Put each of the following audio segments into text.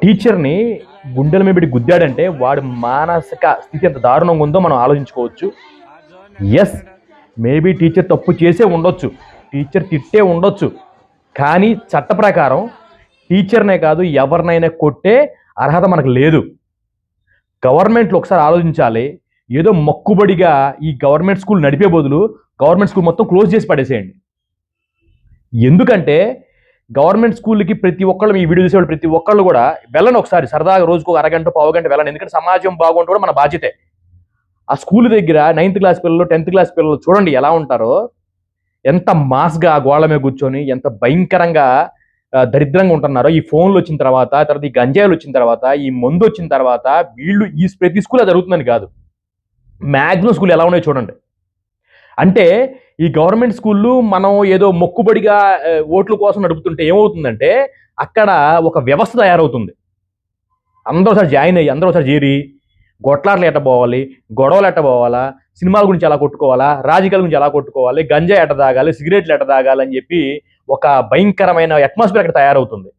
టీచర్ని గుండెల మీద పెట్టి గుద్దాడంటే వాడి మానసిక స్థితి ఎంత దారుణంగా ఉందో మనం ఆలోచించుకోవచ్చు. ఎస్, మేబీ టీచర్ తప్పు చేసే ఉండొచ్చు, టీచర్ తిట్టే ఉండొచ్చు, కానీ చట్ట ప్రకారం టీచర్నే కాదు ఎవరినైనా కొట్టే అర్హత మనకు లేదు. గవర్నమెంట్లో ఒకసారి ఆలోచించాలి. ఏదో మొక్కుబడిగా ఈ గవర్నమెంట్ స్కూల్ నడిపే బదులు గవర్నమెంట్ స్కూల్ మొత్తం క్లోజ్ చేసి పడేసేయండి. ఎందుకంటే గవర్నమెంట్ స్కూల్కి ప్రతి ఒక్కళ్ళు, ఈ వీడియో చూసేవాళ్ళు ప్రతి ఒక్కళ్ళు కూడా వెళ్ళండి ఒకసారి, సరదాగా రోజుకు ఒక అరగంట పావుగంట వెళ్ళండి. ఎందుకంటే సమాజం బాగుంటే కూడా మన బాధ్యతే. ఆ స్కూల్ దగ్గర 9th క్లాస్ పిల్లలు 10th క్లాస్ పిల్లలు చూడండి ఎలా ఉంటారో, ఎంత మాస్గా గోళ్ళ మీద కూర్చొని ఎంత భయంకరంగా దరిద్రంగా ఉంటున్నారో. ఈ ఫోన్లు వచ్చిన తర్వాత ఈ గంజాయిలు వచ్చిన తర్వాత, ఈ మందు వచ్చిన తర్వాత వీళ్ళు ఈ ప్రతి స్కూల్ జరుగుతుందని కాదు, మ్యాక్సిమం స్కూల్ ఎలా ఉన్నాయో చూడండి. అంటే ఈ గవర్నమెంట్ స్కూళ్ళు మనం ఏదో మొక్కుబడిగా ఓట్ల కోసం నడుపుతుంటే ఏమవుతుందంటే అక్కడ ఒక వ్యవస్థ తయారవుతుంది. అందరూ ఒకసారి జాయిన్ అయ్యి, అందరూ ఒకసారి చేరి గొట్లాట్లు ఎట్ట పోవాలి, గొడవలు ఎట్ట పోవాలా, సినిమాల గురించి ఎలా కొట్టుకోవాలా, రాజకీయాల గురించి ఎలా కొట్టుకోవాలి, గంజా ఎట్ట తాగాలి, సిగరెట్లు ఎట్ట తాగాలి అని చెప్పి ఒక భయంకరమైన అట్మాస్ఫియర్ అక్కడ తయారవుతుంది.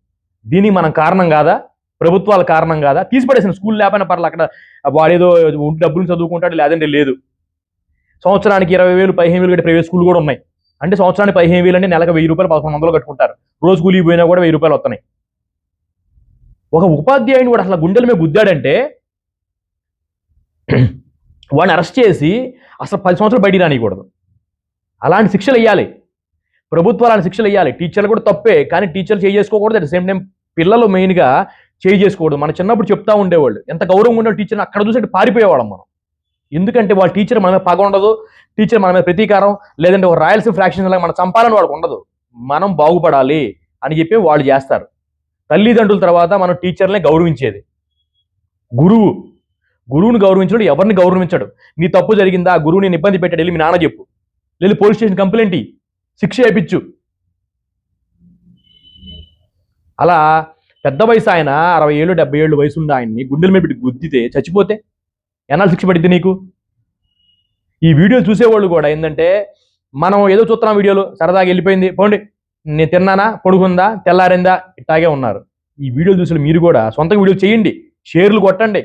దీనికి మనం కారణం కాదా? ప్రభుత్వాల కారణం కాదా? తీసిపడేసిన స్కూల్ లేకపోయినా పర్లేదు, అక్కడ వాడేదో డబ్బులు చదువుకుంటాడు, లేదంటే లేదు. సంవత్సరానికి 20,000 15,000 కట్టి ప్రైవేట్ స్కూల్ కూడా ఉన్నాయి. అంటే సంవత్సరానికి 15,000 అంటే నెలకు 1,000 రూపాయలు 1,100 కట్టుకుంటారు. రోజు కూలికి పోయినా కూడా 1,000 రూపాయలు వస్తున్నాయి. ఒక ఉపాధ్యాయుని కూడా అసలు గుండెల మీద గుద్దాడంటే వాడిని అరెస్ట్ చేసి అసలు 10 సంవత్సరాలు బయటికి రానియకూడదు. అలాంటి శిక్షలు వేయాలి, ప్రభుత్వాలు అలాంటి శిక్షలు వేయాలి. టీచర్లు కూడా తప్పే, కానీ టీచర్లు చేయి చేసుకోకూడదు. అట్ ద సేమ్ టైం పిల్లలు మెయిన్గా చేయి చేసుకోకూడదు. మన చిన్నప్పుడు చెప్తా ఉండేవాళ్ళు, ఎంత గౌరవంగా ఉండే టీచర్ని అక్కడ చూసి పారిపోయేవాళ్ళం మనం. ఎందుకంటే వాళ్ళ టీచర్ మన మీద పగ ఉండదు, టీచర్ మన మీద ప్రతీకారం, లేదంటే ఒక రాయలసీమ ఫ్రాక్షన్ లాగా మనం చంపాలని వాళ్ళకు ఉండదు. మనం బాగుపడాలి అని చెప్పి వాళ్ళు చేస్తారు. తల్లిదండ్రుల తర్వాత మనం టీచర్ని గౌరవించేది. గురువుని గౌరవించడు, ఎవరిని గౌరవించడు. నీ తప్పు జరిగిందా, గురువు నేను ఇబ్బంది పెట్టాడు, వెళ్ళి మీ నాన్న చెప్పు, లేదు పోలీస్ స్టేషన్ కంప్లైంట్ ఇయ్యి, శిక్ష వేయించు. అలా పెద్ద వయసు ఆయన 60 ఏళ్ళు 70 ఏళ్ళు వయసు ఉన్న ఆయన్ని గుండెల మీద పెట్టి గుద్దితే చచ్చిపోతే ఎన్నాళ్ళు శిక్ష పడింది నీకు? ఈ వీడియోలు చూసేవాళ్ళు కూడా ఏంటంటే, మనం ఏదో చూస్తున్నాం వీడియోలు, సరదాగా వెళ్ళిపోయింది పోండి, నేను తిన్నానా, పడుకుందా, తెల్లారిందా, ఇట్లాగే ఉన్నారు. ఈ వీడియోలు చూసి మీరు కూడా సొంత వీడియోలు చేయండి, షేర్లు కొట్టండి,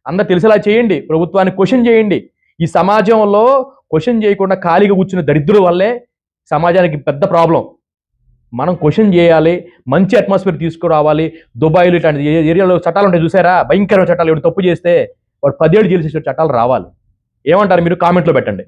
అందరు తెలిసేలా చేయండి, ప్రభుత్వాన్ని క్వశ్చన్ చేయండి. ఈ సమాజంలో క్వశ్చన్ చేయకుండా ఖాళీగా కూర్చున్న దరిద్రుల వల్లే సమాజానికి పెద్ద ప్రాబ్లం. మనం క్వశ్చన్ చేయాలి, మంచి అట్మాస్ఫియర్ తీసుకురావాలి. దుబాయ్లో ఇట్లాంటి ఏరియాలో చట్టాలు ఉంటాయి చూసారా, భయంకరమైన చట్టాలు. ఎవరు తప్పు చేస్తే వాడు 10 ఏళ్ళు జైలు శిక్ష చట్టాలు రావాలి. ఏమంటారు మీరు? కామెంట్లో పెట్టండి.